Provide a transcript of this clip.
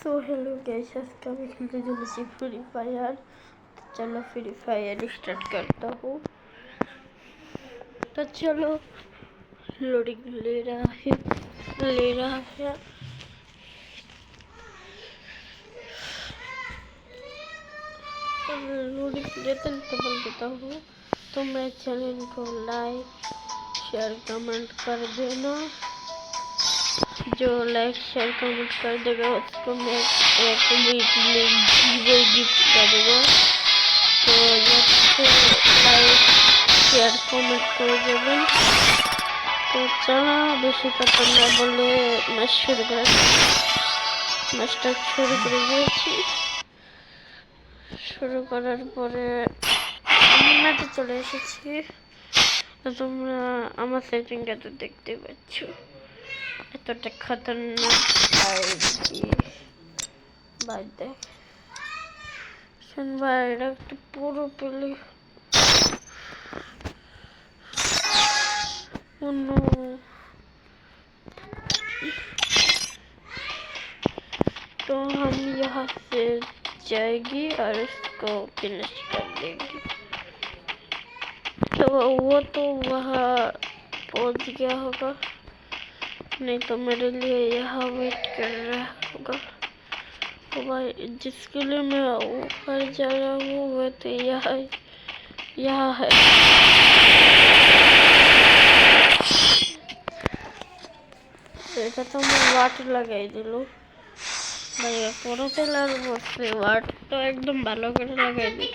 So hello guys, आज का मैं खेलते चलेছি फ्री फायर। तो चलो फ्री फायर स्टार्ट करता हूँ। तो चलो लोडिंग ले रहा है। लोडिंग लेते तो बोल देता हूँ। तो मेरे चैनल को लाइक शेयर कमेंट कर देना। जो लाइक शेयर कमेंट कर देगा उसको मैं एक वीकली गिफ्ट करूँगा। तो लाइक शेयर कमेंट कर देना। तो चलो बेশি কথা না বলে ম্যাচ শুরু করা ম্যাচটা শুরু করে দিয়েছি। শুরু করার পরে আমি ম্যাচে চলে এসেছি। তোমরা আমার সেটিংটা তো দেখতে পাচ্ছ, এতটা খতরনাক ভাই দেখ শুনবা। এটা একটু পুরো পেলে तो हम यहाँ से जाएगी और उसको फिनिश कर देंगे। तो वो तो वहाँ पहुँच गया होगा, नहीं तो मेरे लिए यहाँ वेट कर रहा होगा। तो भाई जिसके लिए मैं ऊपर जा रहा हूँ वो तो यहाँ है। এটা তো আমার ওয়াট লাগাই দিল ভাই। পুরো টেলার বসে ওয়াট তো একদম ভালো করে লাগাই দিল।